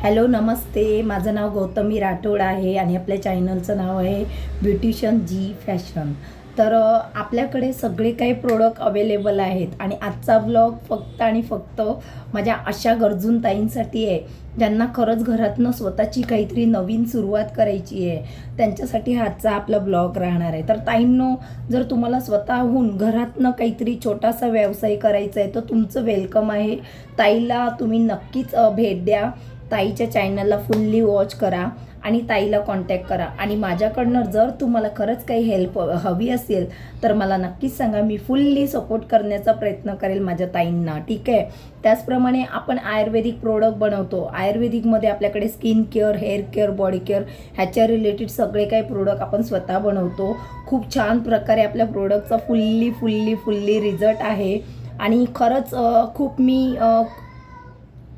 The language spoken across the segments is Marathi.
हॅलो नमस्ते, माझं नाव गौतमी राठोड आहे आणि आपल्या चॅनलचं नाव आहे ब्युटिशियन जी फॅशन. तर आपल्याकडे सगळे काही प्रोडक्ट अवेलेबल आहेत आणि आजचा ब्लॉग फक्त आणि फक्त माझ्या अशा गरजून ताईंसाठी आहे ज्यांना खरंच घरातनं स्वतःची काहीतरी नवीन सुरुवात करायची आहे. त्यांच्यासाठी आजचा आपला ब्लॉग राहणार आहे. तर ताईंनो, जर तुम्हाला स्वतःहून घरातनं काहीतरी छोटासा व्यवसाय करायचा आहे तर तुमचं वेलकम आहे. ताईला तुम्ही नक्कीच भेट द्या. ताईच्या चॅनलला फुल्ली वॉच करा आणि ताईला कॉन्टॅक्ट करा. आणि माझ्याकडनं जर तुम्हाला खरंच काही हेल्प हवी असेल तर मला नक्कीच सांगा. मी फुल्ली सपोर्ट करण्याचा प्रयत्न करेल माझ्या ताईंना, ठीक आहे. त्याचप्रमाणे आपण आयुर्वेदिक प्रोडक्ट बनवतो. आयुर्वेदिकमध्ये आपल्याकडे skin care, hair care, body care ह्याच्या रिलेटेड सगळे काही प्रोडक्ट आपण स्वतः बनवतो. खूप छान प्रकारे आपल्या प्रोडक्टचा फुल्ली रिझल्ट आहे. आणि खरंच खूप मी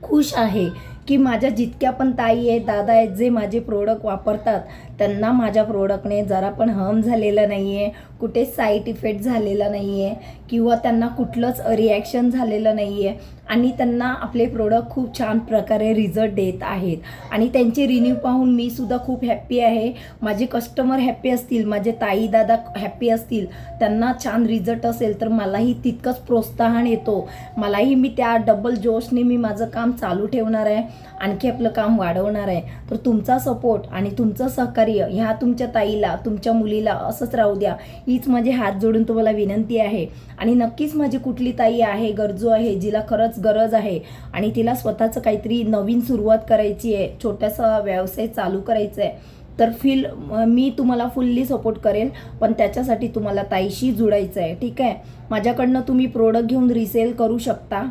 खुश आहे की माझ्या जितक्या पण ताई आहेत, दादा आहेत, जे माझे प्रोडक्ट वापरतात त्यांना माझ्या प्रोडक्टने जरा पण हार्म झालेलं नाही आहे, कुठेच साईड इफेक्ट झालेला नाही आहे किंवा त्यांना कुठलंच रिॲक्शन झालेलं नाही आहे. आणि त्यांना आपले प्रोडक्ट खूप छान प्रकारे रिझल्ट देत आहेत. आणि त्यांचे रिव्ह्यू पाहून मी सुद्धा खूप हॅप्पी आहे. माझे कस्टमर हॅप्पी असतील, माझे ताई दादा हॅप्पी असतील, त्यांना छान रिझल्ट असेल तर मलाही तितकंच प्रोत्साहन येतो. मलाही मी त्या डबल जोशने मी माझं काम चालू ठेवणार आहे, आणखी आपलं काम वाढवणार आहे. तर तुमचा सपोर्ट आणि तुमचं सहकार्य ह्या तुमच्या ताईला, तुमच्या मुलीला असंच राहू द्या, हीच माझे हात जोडून तुम्हाला विनंती आहे. आणि नक्कीच माझी कुठली ताई आहे, गरजू आहे, जिला खरंच गरज आहे आणि तिला स्वतःचं काहीतरी नवीन सुरुवात करायची आहे, छोटासा व्यवसाय चालू करायचा आहे, तर मी तुम्हाला फुल्ली सपोर्ट करेल. पण त्याच्यासाठी तुम्हाला ताईशी जुडायचं आहे, ठीक आहे. माझ्याकडनं तुम्ही प्रोडक्ट घेऊन रिसेल करू शकता.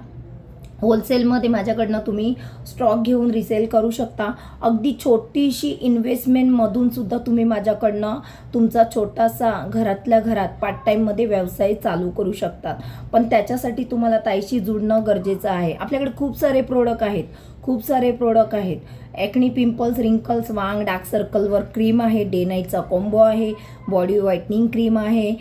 होलसेलमध्ये माझ्याकडनं तुम्ही स्टॉक घेऊन रिसेल करू शकता. अगदी छोटीशी इन्व्हेस्टमेंटमधून सुद्धा तुम्ही माझ्याकडनं तुमचा छोटासा घरातल्या घरात पार्ट टाईममध्ये व्यवसाय चालू करू शकतात. पण त्याच्यासाठी तुम्हाला ताईशी जुडणं गरजेचं आहे. आपल्याकडे खूप सारे प्रोडक्ट आहेत. ॲक्नी, पिंपल्स, रिंकल्स, वांग, डार्क सर्कलवर क्रीम आहे, डे नाईटचा कॉम्बो आहे, बॉडी व्हाईटनिंग क्रीम आहे,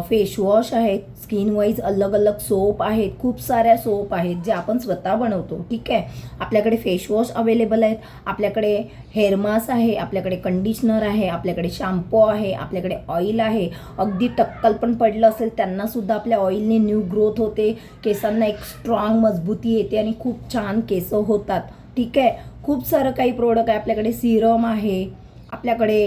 फेसवॉश आहेत, स्किन वाईज अलग सोप आहेत. खूप साऱ्या सोप आहेत जे आपण स्वतः बनवतो, ठीक आहे. आपल्याकडे फेसवॉश अवेलेबल आहेत, आपल्याकडे हेअर मास्क आहे, आपल्याकडे कंडिशनर आहे, आपल्याकडे शॅम्पू आहे, आपल्याकडे ऑइल आहे. अगदी टक्कल पण पडलं असेल त्यांनासुद्धा आपल्या ऑइलने न्यू ग्रोथ होते, केसांना एक स्ट्रॉंग मजबूती येते आणि खूप छान केस होतात, ठीक आहे. खूप सारं काही प्रोडक्ट आहे. आपल्याकडे सिरम आहे, आपल्याकडे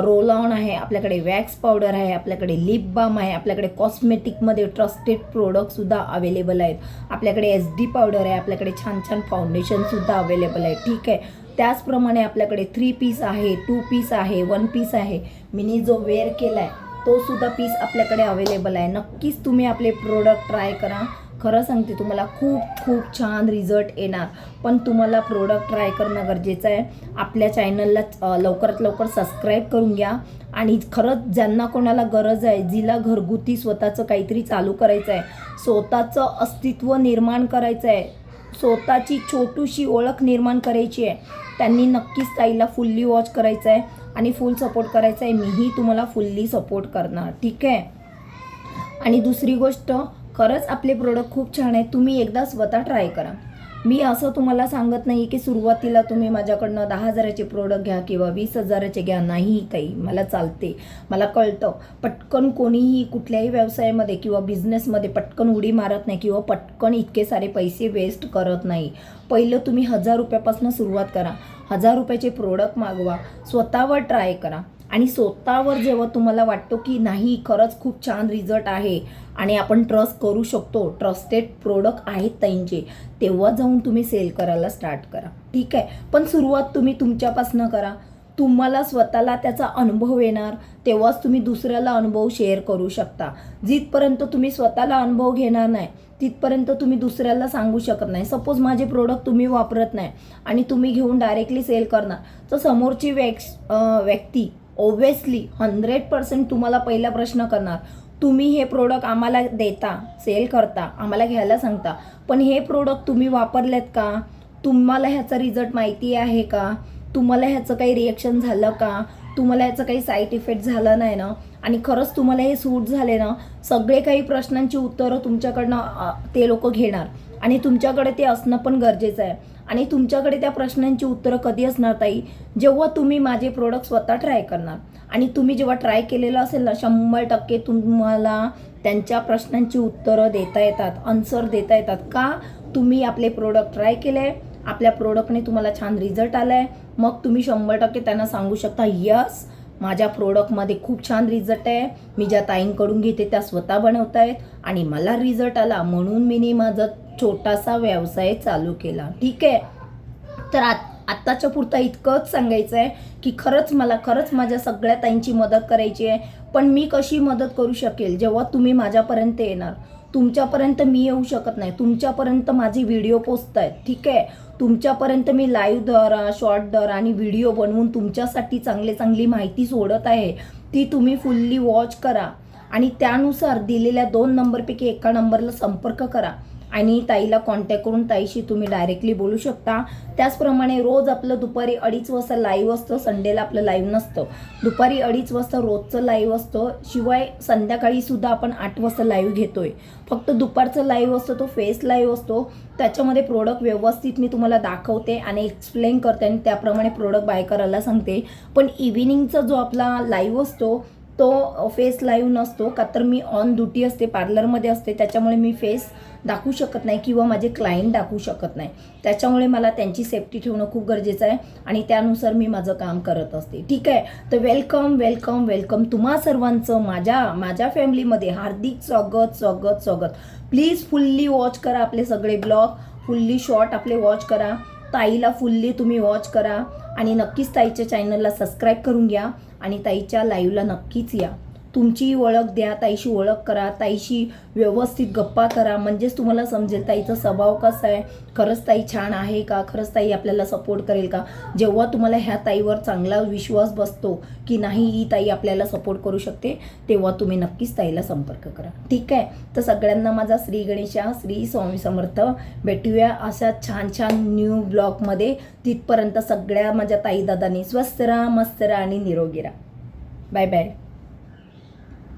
रोल ऑन आहे, आपल्याकडे वॅक्स पावडर आहे, आपल्याकडे लिप बाम आहे, आपल्याकडे कॉस्मेटिकमध्ये ट्रस्टेड प्रोडक्टसुद्धा अवेलेबल आहेत. आपल्याकडे SD पावडर आहे, आपल्याकडे छान फाउंडेशनसुद्धा अवेलेबल आहे, ठीक आहे. त्याचप्रमाणे आपल्याकडे 3 पीस आहे, 2 पीस आहे, 1 पीस आहे. मिनी जो वेअर केला आहे तो सुद्धा पीस आपल्याकडे अवेलेबल आहे. नक्कीच तुम्ही आपले प्रोडक्ट ट्राय करा. खरं सांगते, तुम्हाला खूप छान रिझल्ट येणार. पण तुम्हाला प्रोडक्ट ट्राय करणं गरजेचं आहे. आपल्या चॅनलला लवकरात लवकर सबस्क्राईब करून घ्या. आणि खरंच ज्यांना कोणाला गरज आहे, जिला घरगुती स्वतःचं काहीतरी चालू करायचं आहे, स्वतःचं अस्तित्व निर्माण करायचं आहे, स्वतःची छोटीशी ओळख निर्माण करायची आहे, त्यांनी नक्कीच ताईला फुल्ली वॉच करायचं आहे आणि फुल सपोर्ट करायचा आहे. मीही तुम्हाला फुल्ली सपोर्ट करणार, ठीक आहे. आणि दुसरी गोष्ट, खरंच आपले प्रोडक्ट खूप छान आहे. तुम्ही एकदा स्वतः ट्राय करा. मी असं तुम्हाला सांगत नाही की सुरुवातीला तुम्ही माझ्याकडनं 10,000चे प्रोडक्ट घ्या किंवा 20,000चे घ्या. नाही ताई, मला चालते, मला कळतं. पटकन कोणीही कुठल्याही व्यवसायामध्ये किंवा बिझनेसमध्ये पटकन उडी मारत नाही किंवा पटकन इतके सारे पैसे वेस्ट करत नाही. पहिलं तुम्ही 1,000 रुपयापासून सुरुवात करा. 1,000 रुपयाचे प्रोडक्ट मागवा, स्वतःवर ट्राय करा. आणि स्वतःवर जेव्हा तुम्हाला वाटतो की नाही, खरंच खूप छान रिझल्ट आहे आणि आपण ट्रस्ट करू शकतो, ट्रस्टेड प्रोडक्ट आहेत ताईंचे, तेव्हा जाऊन तुम्ही सेल करायला स्टार्ट करा, ठीक आहे. पण सुरुवात तुम्ही तुमच्यापासून करा. तुम्हाला स्वतःला त्याचा अनुभव येणार तेव्हाच तुम्ही दुसऱ्याला अनुभव शेअर करू शकता. जिथपर्यंत तुम्ही स्वतःला अनुभव घेणार नाही तिथपर्यंत तुम्ही दुसऱ्याला सांगू शकत नाही. सपोज माझे प्रोडक्ट तुम्ही वापरत नाही आणि तुम्ही घेऊन डायरेक्टली सेल करणार तर समोरची व्यक्ती ऑब्व्हियसली 100% तुम्हाला पहिला प्रश्न करणार, तुम्ही हे प्रोडक्ट आम्हाला देता, सेल करता, आम्हाला घ्यायला सांगता, पण हे प्रोडक्ट तुम्ही वापरलेत का? तुम्हाला ह्याचा रिझल्ट माहिती आहे का? तुम्हाला ह्याचं काही रिॲक्शन झालं का? तुम्हाला ह्याचं काही साईड इफेक्ट झालं नाही ना? आणि खरंच तुम्हाला हे सूट झाले ना? सगळे काही प्रश्नांची उत्तरं तुमच्याकडनं ते लोक घेणार आणि तुमच्याकडे ते असणं पण गरजेचं आहे. आणि तुमच्याकडे त्या प्रश्नांची उत्तरं कधी असणार ताई, जेव्हा तुम्ही माझे प्रोडक्ट स्वतः ट्राय करणार. आणि तुम्ही जेव्हा ट्राय केलेलं असेल ना, 100% तुम्हाला त्यांच्या प्रश्नांची उत्तरं देता येतात, आन्सर देता येतात. का? तुम्ही आपले प्रोडक्ट ट्राय केले, आपल्या प्रोडक्टने तुम्हाला छान रिझल्ट आला आहे. मग तुम्ही 100% त्यांना सांगू शकता, यस माझ्या प्रोडक्टमध्ये खूप छान रिझल्ट आहे, मी ज्या ताईंकडून घेते त्या स्वतः बनवत आहेत आणि मला रिझल्ट आला, म्हणून मी माझा छोटासा व्यवसाय चालू केला. ठीक आहे. तर आत्ताच्या पुरता इतकंच सांगायचं आहे की खरंच माझ्या सगळ्या ताईंची मदत करायची आहे. पण मी कशी मदत करू शकेल जेव्हा तुम्ही माझ्यापर्यंत येणार. तुमच्यापर्यंत मी येऊ शकत नाही, तुमच्यापर्यंत माझे व्हिडिओ पोचत आहेत. ठीक आहे. तुमच्यापर्यंत मी लाईव्ह द्वारा, शॉर्ट द्वारा आणि व्हिडिओ बनवून तुमच्यासाठी चांगली माहिती सोडत आहे. ती तुम्ही फुल्ली वॉच करा आणि त्यानुसार दिलेल्या 2 नंबरपैकी एका नंबरला संपर्क करा आणि ताईला कॉन्टॅक्ट करून ताईशी तुम्ही डायरेक्टली बोलू शकता. त्याचप्रमाणे रोज आपलं दुपारी 2:30 वाजता लाईव्ह असतं. संडेला आपलं लाईव्ह नसतं. दुपारी 2:30 वाजता रोजचं लाईव्ह असतं. शिवाय संध्याकाळीसुद्धा आपण 8 वाजता लाईव्ह घेतोय. फक्त दुपारचं लाईव्ह असतो तो फेस लाईव्ह असतो. त्याच्यामध्ये प्रोडक्ट व्यवस्थित मी तुम्हाला दाखवते आणि एक्सप्लेन करते आणि त्याप्रमाणे प्रोडक्ट बाय करायला सांगते. पण इव्हिनिंगचा जो आपला लाईव्ह असतो तो फेस लाईव्ह नसतो, का तर मी ऑन ड्युटी असते, पार्लरमध्ये असते. त्याच्यामुळे मी फेस दाखवू शकत नाही किंवा माझे क्लायंट दाखवू शकत नाही. त्याच्यामुळे मला त्यांची सेफ्टी ठेवणं खूप गरजेचं आहे आणि त्यानुसार मी माझं काम करत असते. ठीक आहे. तर वेलकम तुम्हा सर्वांचं माझ्या फॅमिलीमध्ये हार्दिक स्वागत. प्लीज फुल्ली वॉच करा आपले सगळे ब्लॉग, फुल्ली शॉर्ट आपले वॉच करा. ताईला फुल्ली तुम्ही वॉच करा आणि नक्कीच ताईच्या चॅनलला सबस्क्राईब करून घ्या आणि ताईच्या लाईव्हला नक्कीच या. तुमची ओळख द्या, ताईशी ओळख करा, ताईशी व्यवस्थित गप्पा करा, म्हणजेच तुम्हाला समजेल ताईचा स्वभाव कसा आहे, खरंच ताई छान आहे का, खरंच ताई आपल्याला सपोर्ट करेल का. जेव्हा तुम्हाला ह्या ताईवर चांगला विश्वास बसतो की नाही ही ताई आपल्याला सपोर्ट करू शकते, तेव्हा तुम्ही नक्कीच ताईला संपर्क करा. ठीक आहे. तर सगळ्यांना माझा श्री गणेशा, श्री स्वामी समर्थ. भेटूया अशा छान न्यू ब्लॉगमध्ये. तिथपर्यंत सगळ्या माझ्या ताई दादांनी स्वस्त राहा, मस्त राहा आणि निरोगी राहा. Bye bye.